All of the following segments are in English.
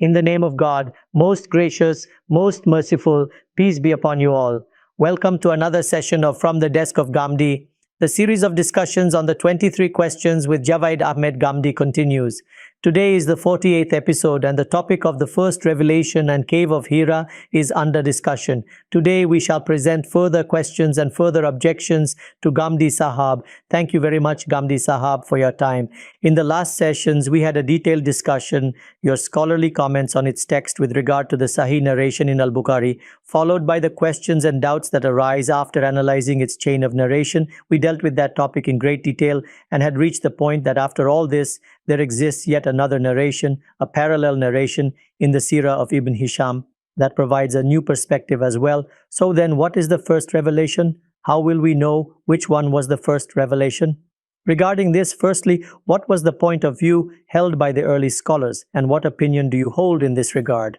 In the name of God, most gracious, most merciful, peace be upon you all. Welcome to another session of From the Desk of Ghamidi. The series of discussions on the 23 questions with Javed Ahmed Ghamidi continues. Today is the 48th episode and the topic of the first revelation and cave of Hira is under discussion. Today we shall present further questions and further objections to Ghamidi Sahab. Thank you very much Ghamidi Sahab for your time. In the last sessions we had a detailed discussion, your scholarly comments on its text with regard to the Sahih narration in Al-Bukhari, followed by the questions and doubts that arise after analyzing its chain of narration. We dealt with that topic in great detail and had reached the point that after all this, there exists yet another narration, a parallel narration in the Seerah of Ibn Hisham that provides a new perspective as well. So then, what is the first revelation? How will we know which one was the first revelation? Regarding this, firstly, what was the point of view held by the early scholars, and what opinion do you hold in this regard?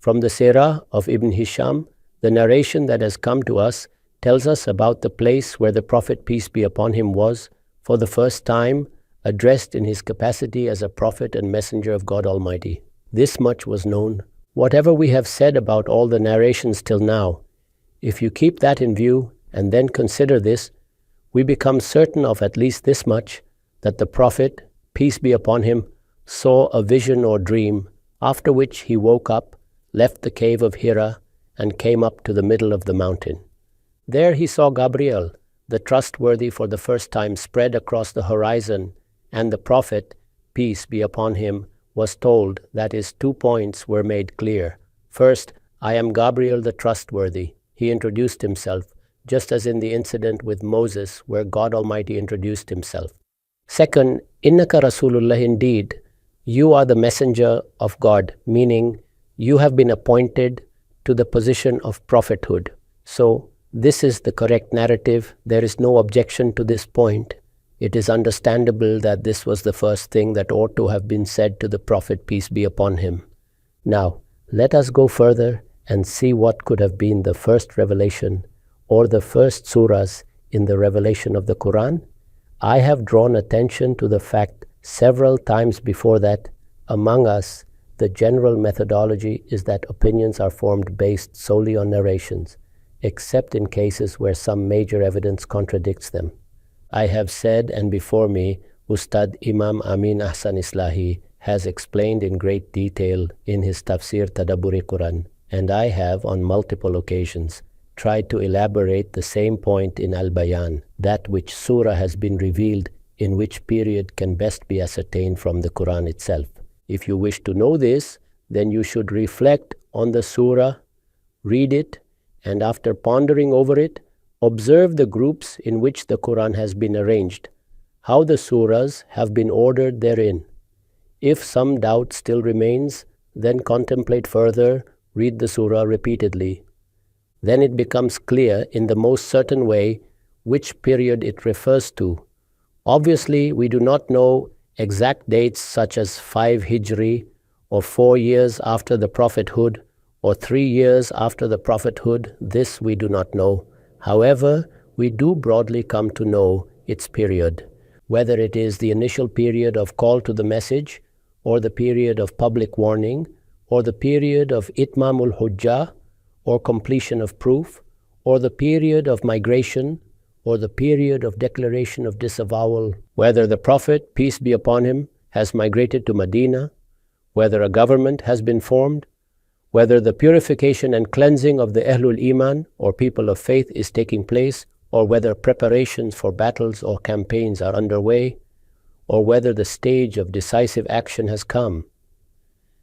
From the Seerah of Ibn Hisham, the narration that has come to us tells us about the place where the Prophet, peace be upon him, was, for the first time, addressed in his capacity as a prophet and messenger of God Almighty. This much was known. Whatever we have said about all the narrations till now, if you keep that in view and then consider this, we become certain of at least this much, that the Prophet, peace be upon him, saw a vision or dream, after which he woke up, left the cave of Hira, and came up to the middle of the mountain. There he saw Gabriel, the trustworthy, for the first time spread across the horizon, and the Prophet, peace be upon him, was told that his 2 points were made clear. First, I am Gabriel the trustworthy. He introduced himself, just as in the incident with Moses, where God Almighty introduced himself. Second, Innaka Rasulullah, indeed, you are the messenger of God, meaning you have been appointed to the position of prophethood. So, this is the correct narrative. There is no objection to this point. It is understandable that this was the first thing that ought to have been said to the Prophet, peace be upon him. Now, let us go further and see what could have been the first revelation or the first surahs in the revelation of the Quran. I have drawn attention to the fact several times before that, among us, the general methodology is that opinions are formed based solely on narrations, except in cases where some major evidence contradicts them. I have said, and before me, Ustad Imam Amin Ahsan Islahi has explained in great detail in his Tafsir Tadabburi Quran, and I have on multiple occasions tried to elaborate the same point in Al-Bayan, that which surah has been revealed in which period can best be ascertained from the Quran itself. If you wish to know this, then you should reflect on the surah, read it, and after pondering over it, observe the groups in which the Quran has been arranged, how the surahs have been ordered therein. If some doubt still remains, then contemplate further, read the surah repeatedly. Then it becomes clear in the most certain way which period it refers to. Obviously, we do not know exact dates such as 5 Hijri, or 4 years after the prophethood, or 3 years after the prophethood. This we do not know. However, we do broadly come to know its period, whether it is the initial period of call to the message, or the period of public warning, or the period of Itmamul Hujjah, or completion of proof, or the period of migration, or the period of declaration of disavowal, whether the Prophet, peace be upon him, has migrated to Medina, whether a government has been formed, whether the purification and cleansing of the Ahlul Iman or people of faith is taking place, or whether preparations for battles or campaigns are underway, or whether the stage of decisive action has come.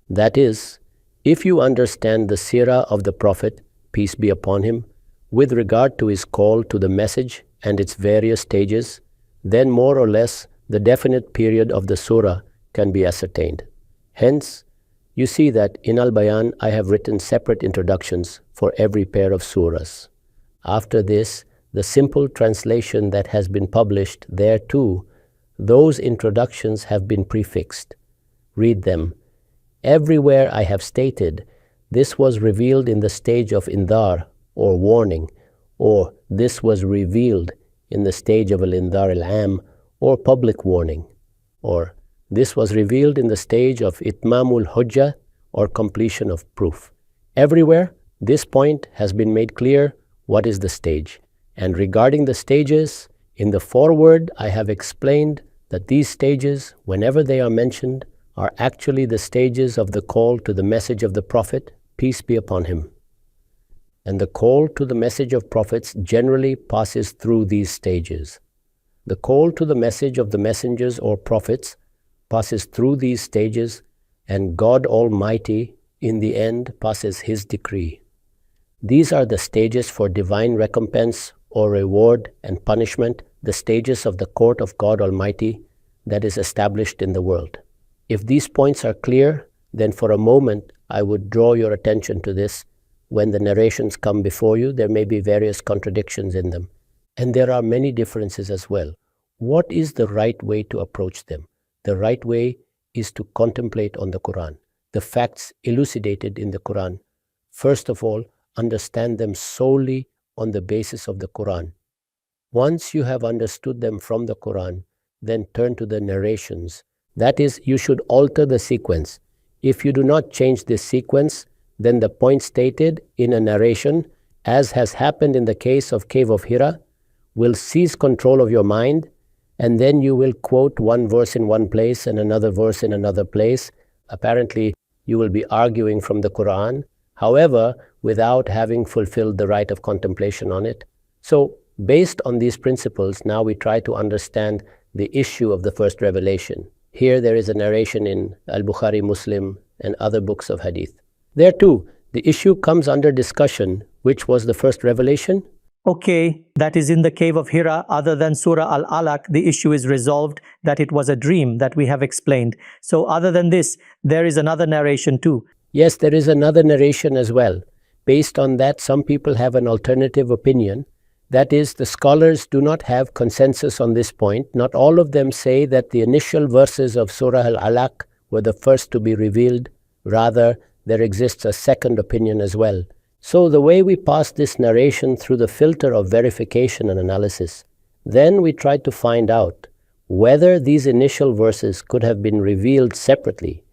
That is, if you understand the Seerah of the Prophet, peace be upon him, with regard to his call to the message and its various stages, then more or less the definite period of the surah can be ascertained. Hence, you see that in Al-Bayan I have written separate introductions for every pair of surahs. After this, the simple translation that has been published there too, those introductions have been prefixed. Read them. Everywhere I have stated, this was revealed in the stage of indar or warning, or this was revealed in the stage of al-indar al-am or public warning, or This was revealed in the stage of itmamul hujjah, or completion of proof. Everywhere, this point has been made clear what is the stage. And regarding the stages, in the foreword I have explained that these stages, whenever they are mentioned, are actually the stages of the call to the message of the Prophet, peace be upon him. And the call to the message of prophets generally passes through these stages. The call to the message of the messengers or prophets passes through these stages, and God Almighty, in the end, passes His decree. These are the stages for divine recompense or reward and punishment, the stages of the court of God Almighty that is established in the world. If these points are clear, then for a moment I would draw your attention to this. When the narrations come before you, there may be various contradictions in them, and there are many differences as well. What is the right way to approach them? The right way is to contemplate on the Quran, the facts elucidated in the Quran. First of all, understand them solely on the basis of the Quran. Once you have understood them from the Quran, then turn to the narrations. That is, you should alter the sequence. If you do not change this sequence, then the point stated in a narration, as has happened in the case of Cave of Hira, will seize control of your mind, and then you will quote one verse in one place and another verse in another place. Apparently, you will be arguing from the Quran, however, without having fulfilled the right of contemplation on it. So, based on these principles, now we try to understand the issue of the first revelation. Here there is a narration in Al-Bukhari Muslim and other books of hadith. There too, the issue comes under discussion, which was the first revelation. Okay, that is in the cave of Hira. Other than Surah Al-Alaq, the issue is resolved that it was a dream that we have explained. So other than this, there is another narration too. Yes, there is another narration as well. Based on that, some people have an alternative opinion. That is, the scholars do not have consensus on this point. Not all of them say that the initial verses of Surah Al-Alaq were the first to be revealed. Rather, there exists a second opinion as well. So the way we pass this narration through the filter of verification and analysis, then we try to find out whether these initial verses could have been revealed separately.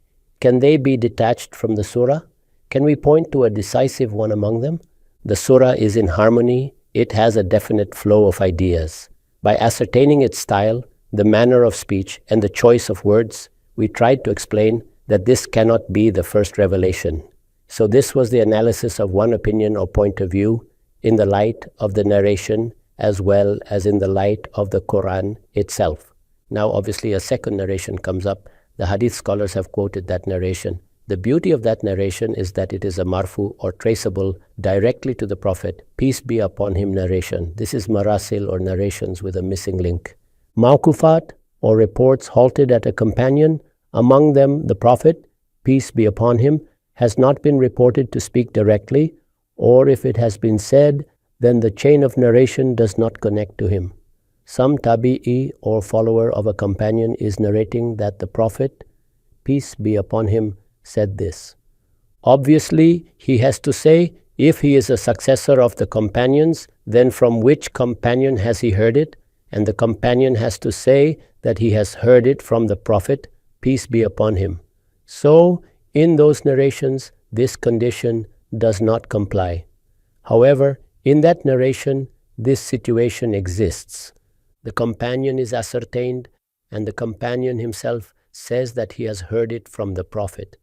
Can they be detached from the surah? Can we point to a decisive one among them? The surah is in harmony. It has a definite flow of ideas. By ascertaining its style, the manner of speech, and the choice of words, we tried to explain that this cannot be the first revelation. So this was the analysis of one opinion or point of view in the light of the narration as well as in the light of the Quran itself. Now obviously a second narration comes up. The hadith scholars have quoted that narration. The beauty of that narration is that it is a marfu or traceable directly to the Prophet, peace be upon him narration. This is marasil or narrations with a missing link. Mawkufat or reports halted at a companion, among them the Prophet, peace be upon him, has not been reported to speak directly, or if it has been said, then the chain of narration does not connect to him. Some tabi'i or follower of a companion is narrating that the Prophet, peace be upon him, said this. Obviously, he has to say, if he is a successor of the companions, then from which companion has he heard it? And the companion has to say that he has heard it from the Prophet, peace be upon him. So, in those narrations, this condition does not comply. However, in that narration, this situation exists. The companion is ascertained, and the companion himself says that he has heard it from the Prophet,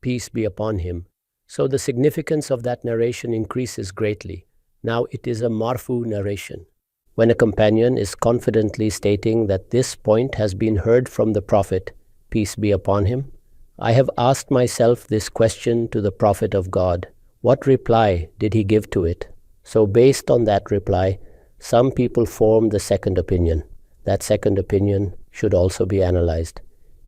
peace be upon him. So the significance of that narration increases greatly. Now it is a marfu narration. When a companion is confidently stating that this point has been heard from the Prophet, peace be upon him, I have asked myself this question to the Prophet of God. What reply did he give to it? So based on that reply, some people form the second opinion. That second opinion should also be analyzed.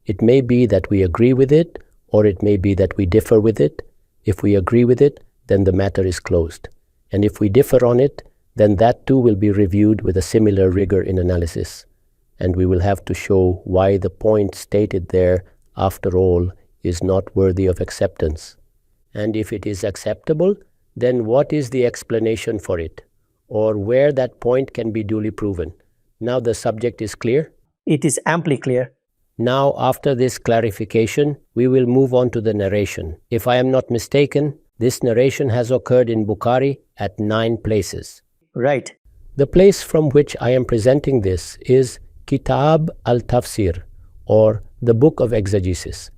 It may be that we agree with it, or it may be that we differ with it. If we agree with it, then the matter is closed. And if we differ on it, then that too will be reviewed with a similar rigor in analysis. And we will have to show why the point stated there, after all, is not worthy of acceptance. And if it is acceptable, then what is the explanation for it, or where that point can be duly proven? Now the subject is clear? It is amply clear. Now, after this clarification, we will move on to the narration. If I am not mistaken, this narration has occurred in Bukhari at 9 places. Right. The place from which I am presenting this is Kitab al-Tafsir, or the Book of Exegesis.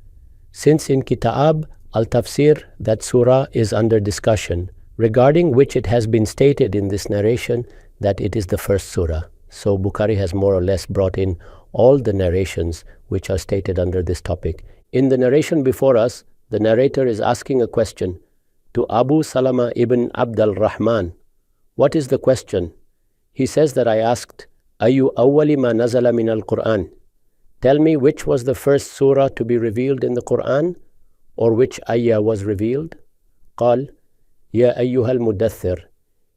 Since in Kitab al-Tafsir, that surah is under discussion, regarding which it has been stated in this narration that it is the first surah. So Bukhari has more or less brought in all the narrations which are stated under this topic. In the narration before us, the narrator is asking a question to Abu Salama ibn Abd al-Rahman. What is the question? He says that I asked, Ayu awwali ma nazala min al-Quran? Tell me which was the first surah to be revealed in the Quran, or which ayah was revealed? Qal, Ya ayyuha al-Muddaththir.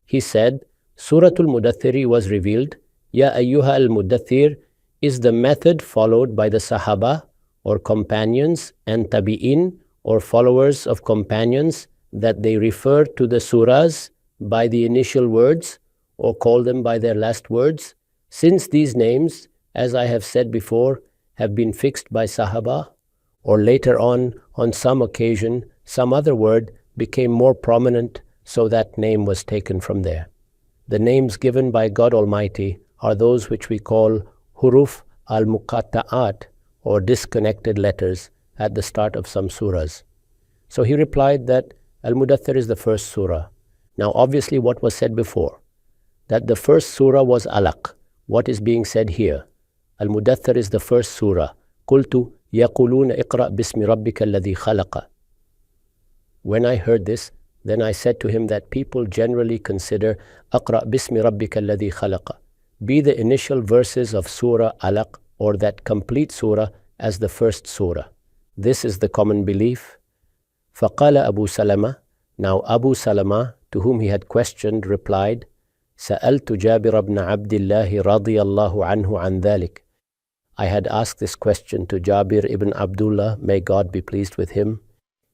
He said, Suratul Muddaththiri was revealed. Ya ayyuha al-Muddaththir is the method followed by the Sahaba or companions and Tabi'in or followers of companions, that they refer to the surahs by the initial words or call them by their last words. Since these names, as I have said before, have been fixed by Sahaba, or later on some occasion, some other word became more prominent, so that name was taken from there. The names given by God Almighty are those which we call huruf al-muqatta'at, or disconnected letters at the start of some surahs. So he replied that Al-Muddaththir is the first surah. Now obviously what was said before, that the first surah was Alaq. What is being said here? Al-Muddaththir is the first surah. Qultu yaquluna iqra' bismi rabbika alladhi khalaqa. When I heard this, then I said to him that people generally consider Aqra' bismi rabbika alladhi khalaqa, be the initial verses of Surah Alaq, or that complete surah, as the first surah. This is the common belief. Faqala Abu Salama. Now Abu Salama, to whom he had questioned, replied, Sa'altu Jabir ibn Abdillahi radiyallahu anhu an dhalik. I had asked this question to Jabir ibn Abdullah, may God be pleased with him.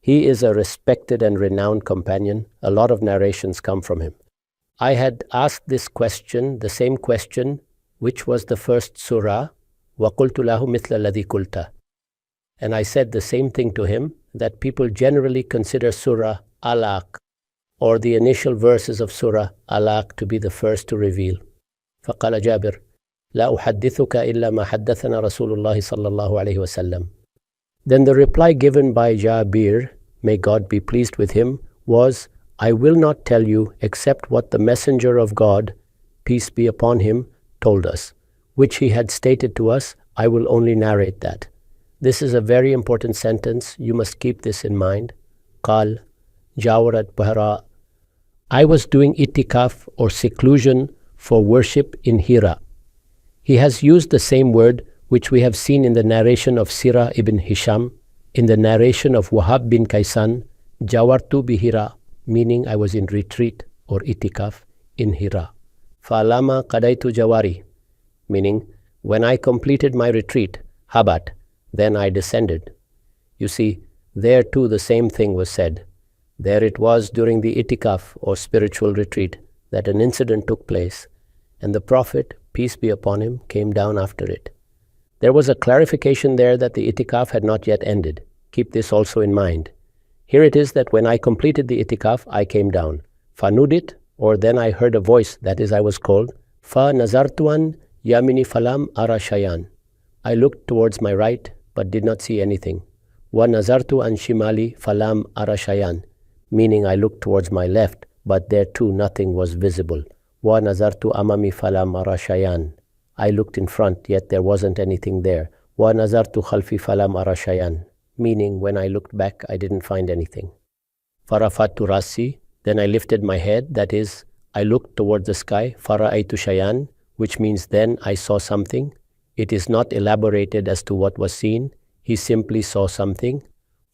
He is a respected and renowned companion. A lot of narrations come from him. I had asked this question, the same question, which was the first surah, وَقُلْتُ لَهُ مِثْلَ الَّذِي قُلْتَ. And I said the same thing to him, that people generally consider Surah Alaq, or the initial verses of Surah Alaq, to be the first to reveal. فَقَالَ جَابِرْ لَا أُحَدِّثُكَ إِلَّا مَا حَدَّثَنَا رَسُولُ اللَّهِ صَلَّى اللَّهُ عَلَيْهِ وَسَلَّمَ. Then the reply given by Jabir, may God be pleased with him, was, I will not tell you except what the Messenger of God, peace be upon him, told us, which he had stated to us. I will only narrate that. This is a very important sentence. You must keep this in mind. Qal Jawarat Bahra. I was doing itikaf, or seclusion, for worship in Hira. He has used the same word which we have seen in the narration of Sirah ibn Hisham, in the narration of Wahab bin Kaysan, Jawartu bi Hira, meaning I was in retreat or itikaf in Hira. Fa'alama qadaitu jawari, meaning when I completed my retreat, habat, then I descended. You see, there too the same thing was said. There it was during the itikaf or spiritual retreat that an incident took place, and the Prophet, peace be upon him, came down after it. There was a clarification there that the itikaf had not yet ended. Keep this also in mind. Here it is that when I completed the itikaf, I came down. Fanudit, or then I heard a voice, that is, I was called. Fa nazartuan yamini falam ara shayan. I looked towards my right, but did not see anything. Wa nazartu an shimali falam ara shayan, meaning I looked towards my left, but there too nothing was visible. Wa nazartu amami falam ara shayan. I looked in front, yet there wasn't anything there. Wa nazartu khalfi falam ara shayan, meaning when I looked back, I didn't find anything. Farafatu rasi, then I lifted my head, that is, I looked towards the sky. Fara'aytu shayan, which means then I saw something. It is not elaborated as to what was seen. He simply saw something.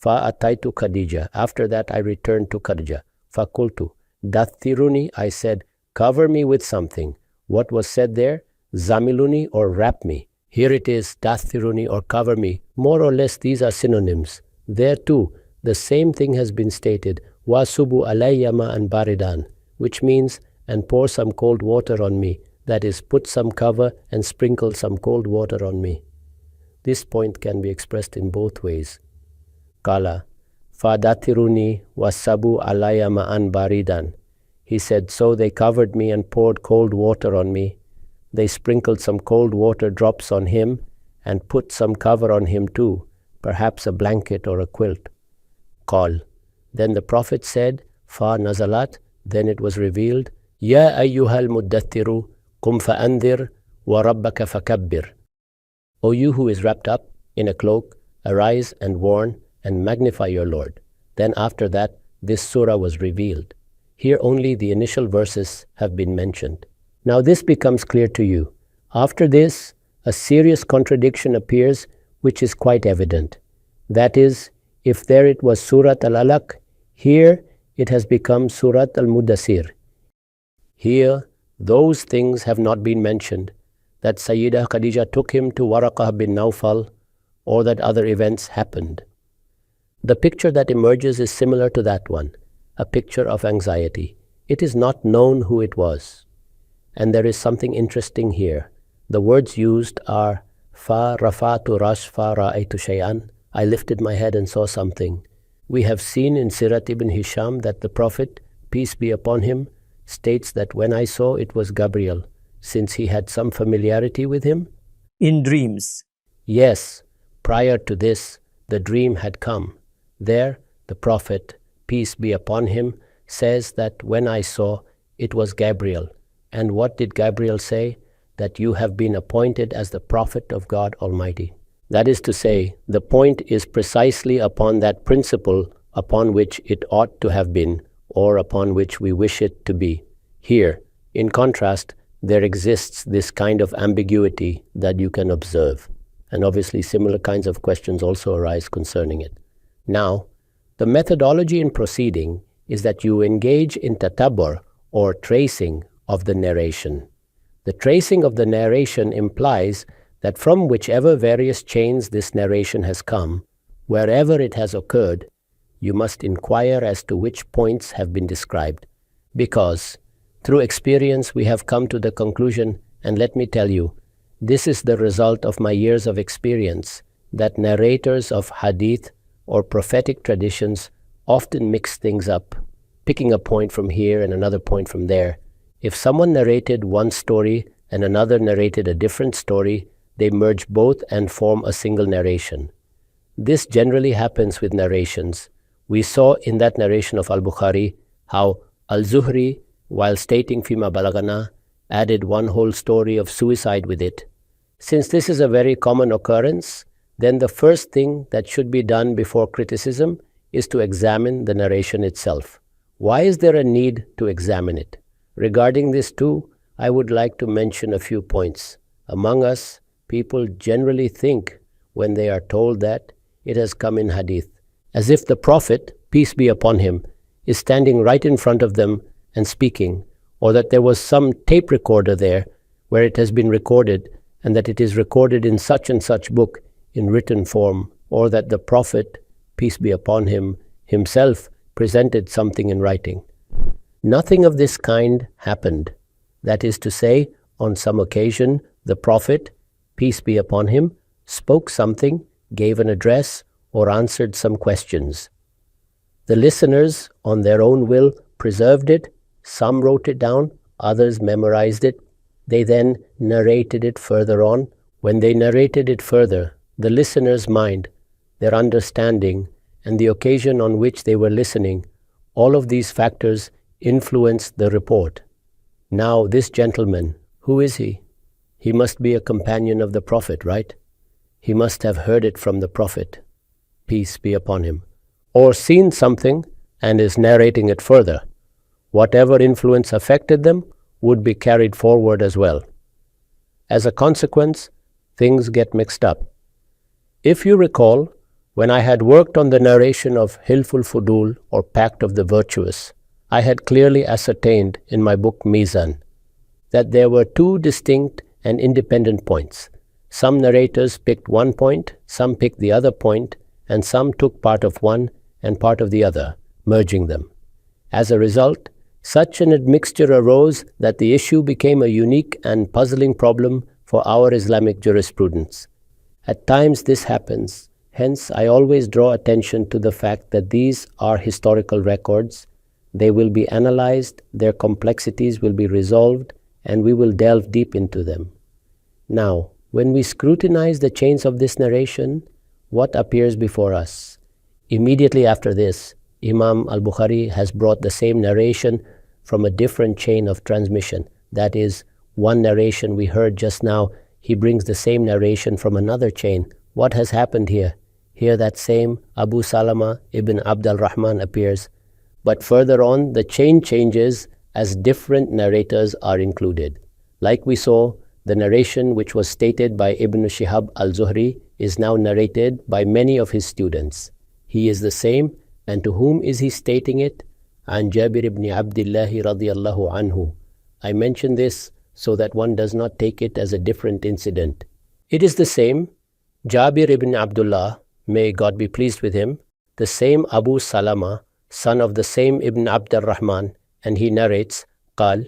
Fa'ataitu Khadija. After that I returned to Khadija. Fakultu. Dathiruni, I said, cover me with something. What was said there? Zamiluni, or wrap me. Here it is, dathiruni, or cover me. More or less these are synonyms. There too, the same thing has been stated. Wasubu alayyama and baridan, which means, and pour some cold water on me. That is, put some cover and sprinkle some cold water on me. This point can be expressed in both ways. Kala, Fadatiruni wasabu alaya ma'an baridan. He said, so they covered me and poured cold water on me. They sprinkled some cold water drops on him and put some cover on him too, perhaps a blanket or a quilt. Qal. Then the Prophet said, Fa nazalat, then it was revealed, Ya ayyuhal muddathiru, kum fa'andir, wa rabbaka fakabbir. O you who is wrapped up in a cloak, arise and warn and magnify your Lord. Then after that, this surah was revealed. Here only the initial verses have been mentioned. Now this becomes clear to you. After this, a serious contradiction appears which is quite evident. That is, if there it was Surat Al-Alaq, here it has become Surat Al-Muddaththir. Here, those things have not been mentioned, that Sayyidah Khadija took him to Waraqah bin Nawfal, or that other events happened. The picture that emerges is similar to that one, a picture of anxiety. It is not known who it was. And there is something interesting here. The words used are Fa rafatu rash fa ra'aytu shay'an. I lifted my head and saw something. We have seen in Sirat ibn Hisham that the Prophet, peace be upon him, states that when I saw it was Gabriel, since he had some familiarity with him. In dreams. Yes, prior to this, the dream had come. There, the Prophet, peace be upon him, says that when I saw, it was Gabriel. And what did Gabriel say? That you have been appointed as the Prophet of God Almighty. That is to say, the point is precisely upon that principle upon which it ought to have been, or upon which we wish it to be. Here, in contrast, there exists this kind of ambiguity that you can observe. And obviously similar kinds of questions also arise concerning it. Now, the methodology in proceeding is that you engage in tatabur, or tracing, of the narration. The tracing of the narration implies that from whichever various chains this narration has come, wherever it has occurred, you must inquire as to which points have been described. Because, through experience, we have come to the conclusion, and let me tell you, this is the result of my years of experience, that narrators of hadith or prophetic traditions often mix things up, picking a point from here and another point from there. If someone narrated one story and another narrated a different story, they merge both and form a single narration. This generally happens with narrations. We saw in that narration of Al-Bukhari how Al-Zuhri, while stating Fima Balagana, added one whole story of suicide with it. Since this is a very common occurrence, then the first thing that should be done before criticism is to examine the narration itself. Why is there a need to examine it? Regarding this too, I would like to mention a few points. Among us, people generally think, when they are told that, it has come in hadith, as if the Prophet, peace be upon him, is standing right in front of them and speaking, or that there was some tape recorder there where it has been recorded, and that it is recorded in such and such book in written form, or that the Prophet, peace be upon him, himself presented something in writing. Nothing of this kind happened. That is to say, on some occasion, the Prophet, peace be upon him, spoke something, gave an address, or answered some questions. The listeners, on their own will, preserved it. Some wrote it down, others memorized it. They then narrated it further on. When they narrated it further, the listener's mind, their understanding, and the occasion on which they were listening, all of these factors influenced the report. Now this gentleman, who is he? He must be a companion of the Prophet, right? He must have heard it from the Prophet, peace be upon him, or seen something and is narrating it further. Whatever influence affected them would be carried forward as well. As a consequence, things get mixed up. If you recall, when I had worked on the narration of Hilful Fudul, or Pact of the Virtuous, I had clearly ascertained in my book Meezan that there were two distinct and independent points. Some narrators picked one point, some picked the other point, and some took part of one and part of the other, merging them. As a result, such an admixture arose that the issue became a unique and puzzling problem for our Islamic jurisprudence. At times this happens. Hence, I always draw attention to the fact that these are historical records. They will be analyzed, their complexities will be resolved, and we will delve deep into them. Now, when we scrutinize the chains of this narration, what appears before us? Immediately after this, Imam al-Bukhari has brought the same narration from a different chain of transmission. That is, one narration we heard just now, he brings the same narration from another chain. What has happened here? Here that same Abu Salama ibn Abd al-Rahman appears. But further on, the chain changes as different narrators are included. Like we saw, the narration which was stated by Ibn Shihab al-Zuhri is now narrated by many of his students. He is the same, and to whom is he stating it? An Jabir ibn Abdullah radiyallahu anhu. I mention this so that one does not take it as a different incident. It is the same. Jabir ibn Abdullah, may God be pleased with him, the same Abu Salama, son of the same Ibn Abd al-Rahman, and he narrates, قال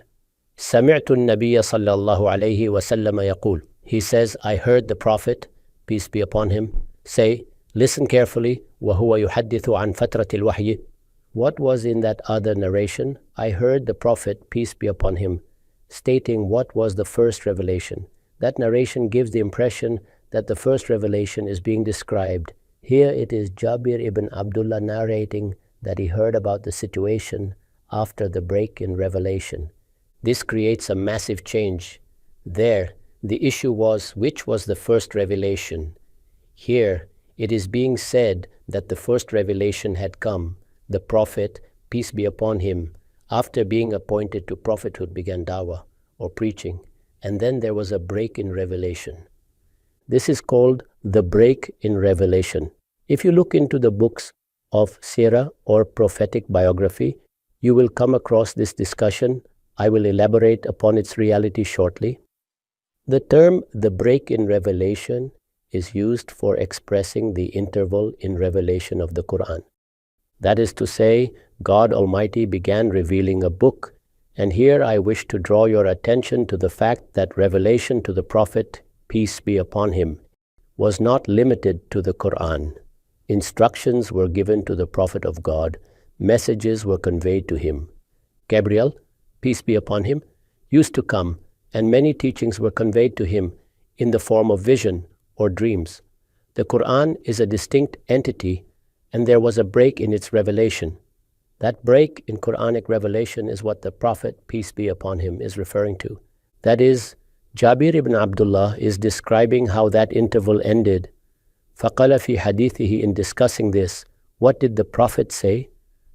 سمعت النبي صلى الله عليه وسلم يقول. He says, I heard the Prophet, peace be upon him, say, listen carefully, وهو يحدث عن فترة الوحي. What was in that other narration? I heard the Prophet, peace be upon him, stating what was the first revelation. That narration gives the impression that the first revelation is being described. Here it is Jabir ibn Abdullah narrating that he heard about the situation after the break in revelation. This creates a massive change. There, the issue was which was the first revelation. Here, it is being said that the first revelation had come. The Prophet, peace be upon him, after being appointed to prophethood began dawah, or preaching, and then there was a break in revelation. This is called the break in revelation. If you look into the books of Sirah or prophetic biography, you will come across this discussion. I will elaborate upon its reality shortly. The term the break in revelation is used for expressing the interval in revelation of the Quran. That is to say, God Almighty began revealing a book, and here I wish to draw your attention to the fact that revelation to the Prophet, peace be upon him, was not limited to the Quran. Instructions were given to the Prophet of God, messages were conveyed to him. Gabriel, peace be upon him, used to come, and many teachings were conveyed to him in the form of vision or dreams. The Quran is a distinct entity, and there was a break in its revelation. That break in Quranic revelation is what the Prophet, peace be upon him, is referring to. That is, Jabir ibn Abdullah is describing how that interval ended. فَقَالَ فِي حَدِيثِهِ, in discussing this, what did the Prophet say?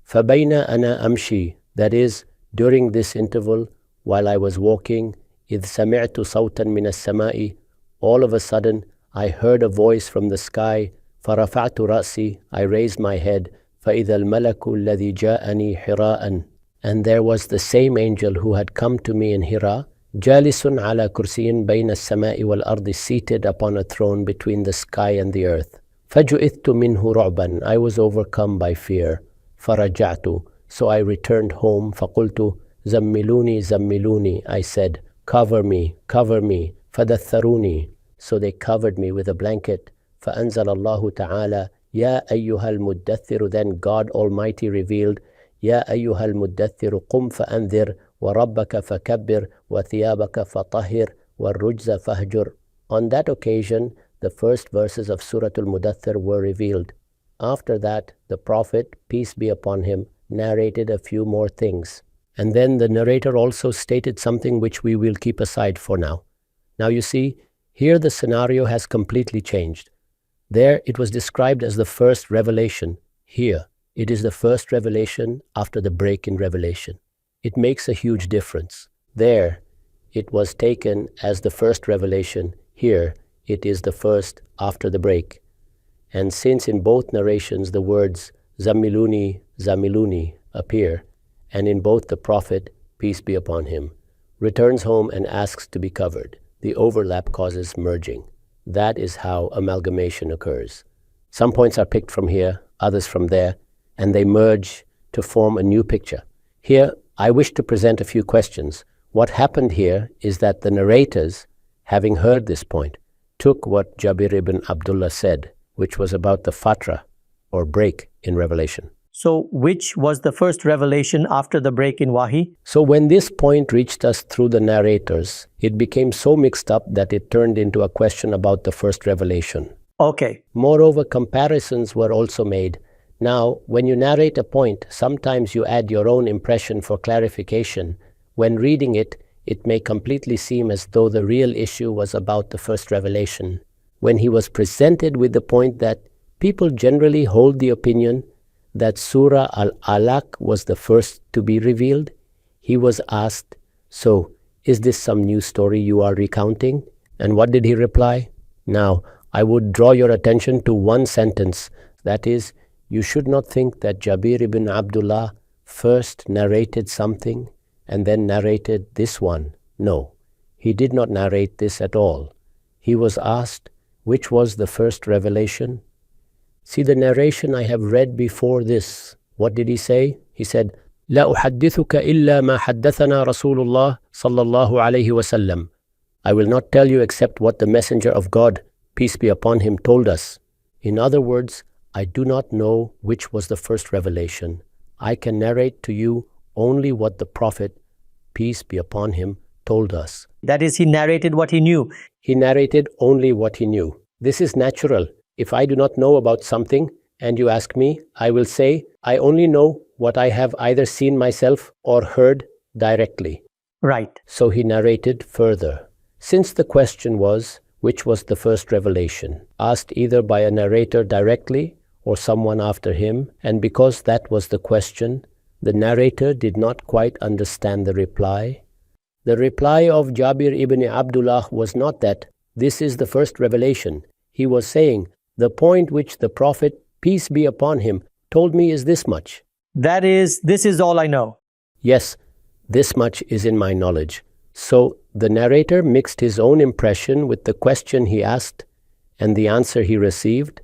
فَبَيْنَ أَنَا أَمْشِي, that is, during this interval, while I was walking, إِذْ سَمِعْتُ صَوْتًا مِنَ السَّمَاءِ, all of a sudden, I heard a voice from the sky. فَرَفَعْتُ رَأْسِي, I raised my head. فَإِذَا الْمَلَكُ الَّذِي جَاءَنِي حِرَاءً, and there was the same angel who had come to me in Hira, جَالِسٌ عَلَى كُرْسِيٍّ بَيْنَ السَّمَاءِ وَالْأَرْضِ, seated upon a throne between the sky and the earth. فَجُئِذْتُ مِنْهُ رُعْبًا, I was overcome by fear. فَرَجَعْتُ, so I returned home. فَقُلْتُ زَمِّلُونِي زَمِّلُونِي, I said, cover me, cover me. فَدَثَّرُونِي, so they covered me with a blanket. فَأَنزَلَ اللَّهُ تَعَالَى يَا أَيُّهَا الْمُدَّثِّرُ, then God Almighty revealed, يَا أَيُّهَا الْمُدَّثِّرُ قُمْ فَأَنذِرْ وَرَبَّكَ فَكَبِّرْ وَثِيَابَكَ فَطَهِّرْ وَالرُّجْزَ فَهْجُرْ. On that occasion, the first verses of Surah Al-Muddaththir were revealed. After that, the Prophet, peace be upon him, narrated a few more things. And then the narrator also stated something which we will keep aside for now. Now you see, here the scenario has completely changed. There it was described as the first revelation. Here it is the first revelation after the break in revelation. It makes a huge difference. There it was taken as the first revelation. Here it is the first after the break. And since in both narrations the words Zamiluni, Zamiluni appear, and in both the Prophet, peace be upon him, returns home and asks to be covered, the overlap causes merging. That is how amalgamation occurs. Some points are picked from here, others from there, and they merge to form a new picture. Here, I wish to present a few questions. What happened here is that the narrators, having heard this point, took what Jabir ibn Abdullah said, which was about the fatra, or break in revelation. So, which was the first revelation after the break in Wahi? So when this point reached us through the narrators, it became so mixed up that it turned into a question about the first revelation. Okay. Moreover, comparisons were also made. Now, when you narrate a point, sometimes you add your own impression for clarification. When reading it, it may completely seem as though the real issue was about the first revelation. When he was presented with the point that people generally hold the opinion that Surah Al-Alaq was the first to be revealed, he was asked, "So, is this some new story you are recounting?" And what did he reply? Now, I would draw your attention to one sentence, that is, you should not think that Jabir ibn Abdullah first narrated something and then narrated this one. No, he did not narrate this at all. He was asked, which was the first revelation? See the narration I have read before this. What did he say? He said, لا أحدثك إلا ما حدثنا رسول الله صلى الله عليه وسلم. I will not tell you except what the Messenger of God, peace be upon him, told us. In other words, I do not know which was the first revelation. I can narrate to you only what the Prophet, peace be upon him, told us. That is, he narrated what he knew. He narrated only what he knew. This is natural. If I do not know about something and you ask me, I will say, I only know what I have either seen myself or heard directly. Right. So he narrated further. Since the question was, which was the first revelation, asked either by a narrator directly or someone after him, and because that was the question, the narrator did not quite understand the reply. The reply of Jabir ibn Abdullah was not that this is the first revelation. He was saying, the point which the Prophet, peace be upon him, told me is this much. That is, this is all I know. Yes, this much is in my knowledge. So the narrator mixed his own impression with the question he asked and the answer he received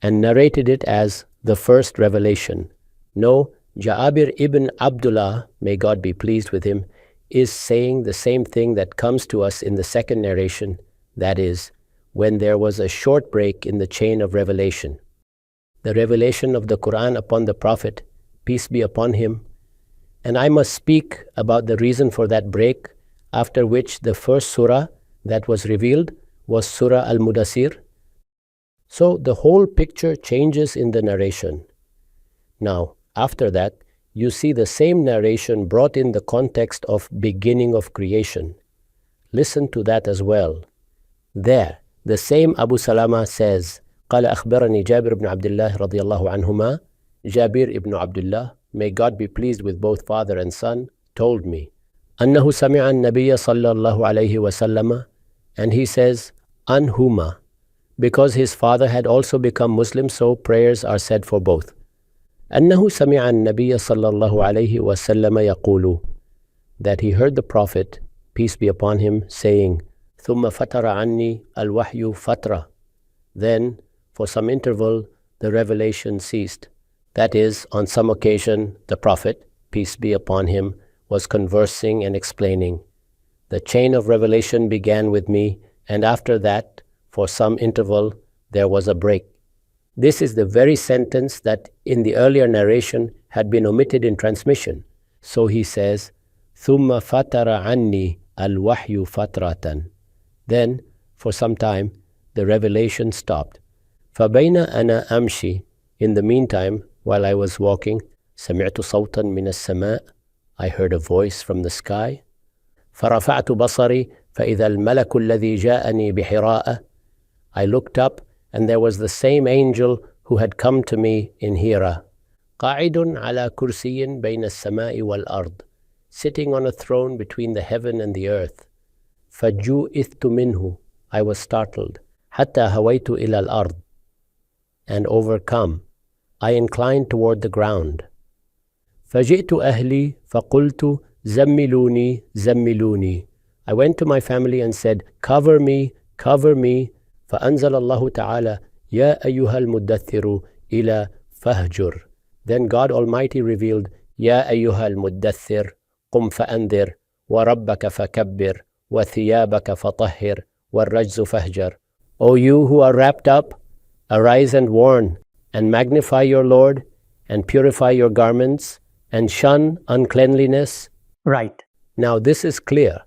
and narrated it as the first revelation. No, Jabir ibn Abdullah, may God be pleased with him, is saying the same thing that comes to us in the second narration, that is, when there was a short break in the chain of revelation. The revelation of the Quran upon the Prophet, peace be upon him, and I must speak about the reason for that break, after which the first surah that was revealed was Surah Al-Muddaththir. So the whole picture changes in the narration. Now, after that, you see the same narration brought in the context of beginning of creation. Listen to that as well. There, the same Abu Salama says, قال أخبرني جابر بن عبد الله رضي الله عنهما, Jabir ibn Abdullah, may God be pleased with both father and son, told me, أنه سمع النبي صلى الله عليه وسلم, and he says, anhuma, because his father had also become Muslim, so prayers are said for both. أنه سمع النبي صلى الله عليه وسلم يقول, that he heard the Prophet, peace be upon him, saying, ثم فتر عني الوحي فترة. Then, for some interval, the revelation ceased. That is, on some occasion, the Prophet, peace be upon him, was conversing and explaining. The chain of revelation began with me, and after that, for some interval, there was a break. This is the very sentence that in the earlier narration had been omitted in transmission. So he says, ثم فتر عني الوحي فترة. Then, for some time, the revelation stopped. فبين أنا أمشي. In the meantime, while I was walking, سمعت صوتا من السماء. I heard a voice from the sky. فرفعت بصري فإذا الملك الذي جاءني بحراء. I looked up, and there was the same angel who had come to me in Hira. قاعد على كرسي بين السماء والأرض. Sitting on a throne between the heaven and the earth. فجوئثت منه. I was startled. حتى هويت إلى الأرض. And overcome, I inclined toward the ground. فجئت أهلي فقلت زملوني زملوني. I went to my family and said, cover me, cover me. فأنزل الله تعالى يا أيها المدثر إلى فهجر. Then God Almighty revealed, يا أيها المدثر قم فأنذر وربك فكبر وثيابك فطهر والرجز فهجر. O you who are wrapped up, arise and warn, and magnify your Lord, and purify your garments, and shun uncleanliness. Right. Now this is clear.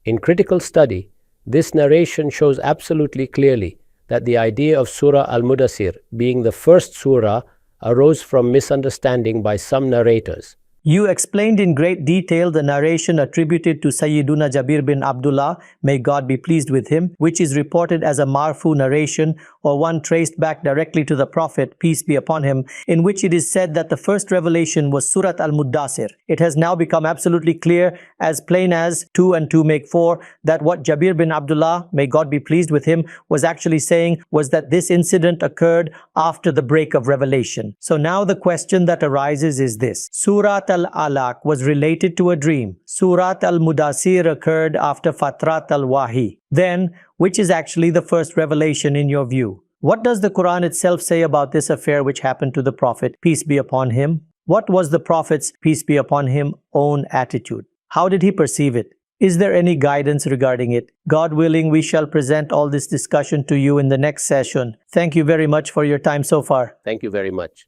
In critical study, this narration shows absolutely clearly that the idea of Surah Al-Muddaththir being the first surah arose from misunderstanding by some narrators. You explained in great detail the narration attributed to Sayyiduna Jabir bin Abdullah, may God be pleased with him, which is reported as a marfu narration or one traced back directly to the Prophet, peace be upon him, in which it is said that the first revelation was Surat Al-Muddaththir. It has now become absolutely clear, as plain as 2 and 2 make 4, that what Jabir bin Abdullah, may God be pleased with him, was actually saying was that this incident occurred after the break of revelation. So now the question that arises is this. Surat Al-Alaq was related to a dream. Surat Al-Muddaththir occurred after Fatrat Al-Wahi. Then, which is actually the first revelation in your view? What does the Quran itself say about this affair which happened to the Prophet, peace be upon him? What was the Prophet's, peace be upon him, own attitude? How did he perceive it? Is there any guidance regarding it? God willing, we shall present all this discussion to you in the next session. Thank you very much for your time so far. Thank you very much.